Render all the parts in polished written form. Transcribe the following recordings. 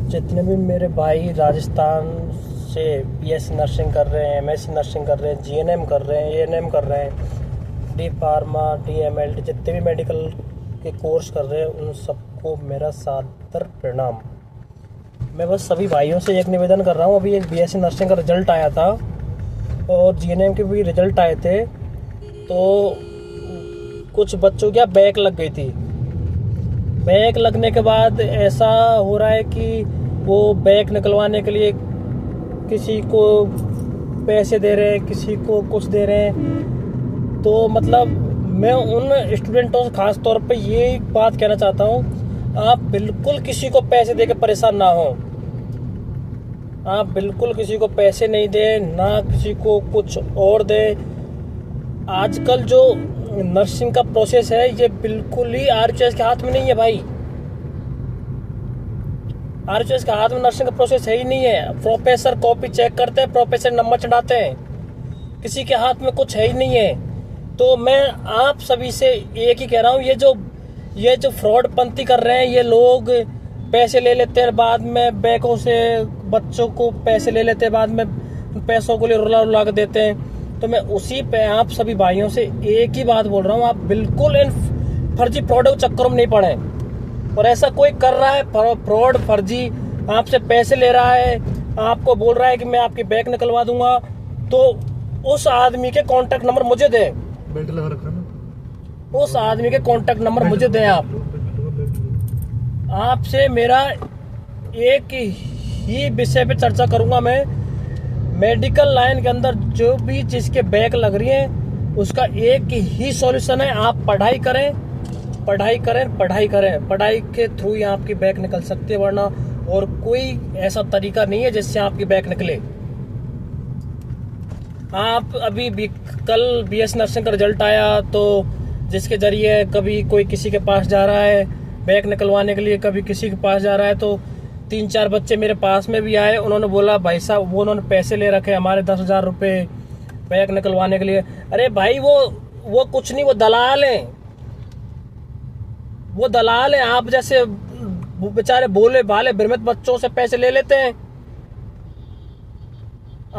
जितने भी मेरे भाई राजस्थान से बीएससी नर्सिंग कर रहे हैं, एमएससी नर्सिंग कर रहे हैं, जीएनएम कर रहे हैं, एएनएम कर रहे हैं, डी फार्मा, डीएमएलटी, जितने भी मेडिकल के कोर्स कर रहे हैं उन सबको मेरा सादर प्रणाम। मैं बस सभी भाइयों से एक निवेदन कर रहा हूँ। अभी एक बीएससी नर्सिंग का रिजल्ट आया था और जीएनएम के भी रिजल्ट आए थे, तो कुछ बच्चों क्या बैक लग गई थी। बैक लगने के बाद ऐसा हो रहा है कि वो बैक निकलवाने के लिए किसी को पैसे दे रहे हैं, किसी को कुछ दे रहे हैं। तो मतलब मैं उन स्टूडेंटों से खास तौर पे ये बात कहना चाहता हूँ, आप बिल्कुल किसी को पैसे दे के परेशान ना हो। आप बिल्कुल किसी को पैसे नहीं दें, ना किसी को कुछ और दें। आजकल जो नर्सिंग का प्रोसेस है ये बिल्कुल ही आरएचओएस के हाथ में नहीं है भाई। आरएचओएस के हाथ में नर्सिंग का प्रोसेस है ही नहीं है। प्रोफेसर कॉपी चेक करते हैं, प्रोफेसर नंबर चढ़ाते हैं, किसी के हाथ में कुछ है ही नहीं है। तो मैं आप सभी से एक ही कह रहा हूँ, ये जो फ्रॉडपंती कर रहे हैं ये लोग, पैसे ले लेते हैं, बाद में बैंकों से बच्चों को पैसे ले लेते हैं, बाद में पैसों को लिए रुला के देते हैं। तो मैं उसी पे आप सभी भाइयों से एक ही बात बोल रहा हूँ, आप बिल्कुल इन फर्जी प्रोडक्ट चक्करों में नहीं पड़े। और ऐसा कोई कर रहा है फ्रॉड, फर्जी आपसे पैसे ले रहा है, आपको बोल रहा है कि मैं आपकी बैक निकलवा दूंगा, तो उस आदमी के कॉन्टेक्ट नंबर मुझे दे। बेल्ट लगा रखा ना, उस आदमी के कॉन्टेक्ट नंबर मुझे दें। आपसे मेरा एक ही विषय पे चर्चा करूंगा मैं। मेडिकल लाइन के अंदर जो भी जिसके बैक लग रही है उसका एक ही सॉल्यूशन है, आप पढ़ाई करें, पढ़ाई करें, पढ़ाई करें। पढ़ाई के थ्रू ही आपकी बैक निकल सकती है, वरना और कोई ऐसा तरीका नहीं है जिससे आपकी बैक निकले। आप अभी कल बीएससी नर्सिंग का रिजल्ट आया, तो जिसके जरिए कभी कोई किसी के पास जा रहा है बैक निकलवाने के लिए, कभी किसी के पास जा रहा है, तो 3-4 बच्चे मेरे पास में भी आए। उन्होंने बोला भाई साहब वो उन्होंने पैसे ले रखे हमारे 10,000 रुपये बैक निकलवाने के लिए। अरे भाई वो कुछ नहीं, वो दलाल हैं, वो दलाल हैं। आप जैसे बेचारे भोले भाले भ्रमित बच्चों से पैसे ले लेते हैं।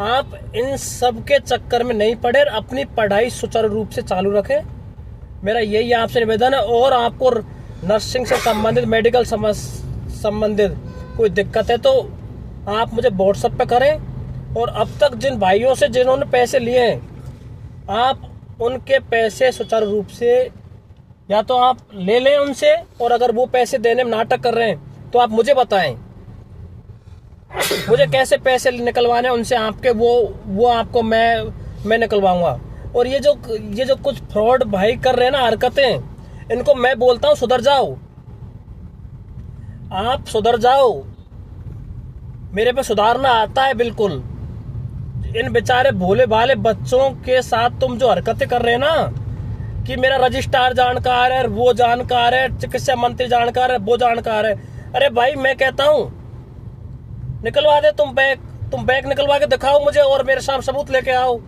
आप इन सब के चक्कर में नहीं पड़े, अपनी पढ़ाई सुचारू रूप से चालू रखें, मेरा यही आपसे निवेदन है। और आपको नर्सिंग से संबंधित, मेडिकल संबंधित कोई दिक्कत है तो आप मुझे व्हाट्सएप पे करें। और अब तक जिन भाइयों से जिन्होंने पैसे लिए हैं, आप उनके पैसे सुचारू रूप से या तो आप ले लें उनसे, और अगर वो पैसे देने में नाटक कर रहे हैं तो आप मुझे बताएं, मुझे कैसे पैसे निकलवाने उनसे आपके, वो आपको मैं निकलवाऊंगा। और ये जो कुछ फ्रॉड भाई कर रहे हैं ना हरकतें, इनको मैं बोलता हूँ सुधर जाओ, आप सुधर जाओ। मेरे पे सुधारना आता है बिल्कुल। इन बेचारे भोले भाले बच्चों के साथ तुम जो हरकतें कर रहे हैं ना, कि मेरा रजिस्ट्रार जानकार है, वो जानकार है, चिकित्सा मंत्री जानकार है, वो जानकार है। अरे भाई मैं कहता हूँ निकलवा दे तुम बैक निकलवा के दिखाओ मुझे, और मेरे सामने सबूत लेके आओ।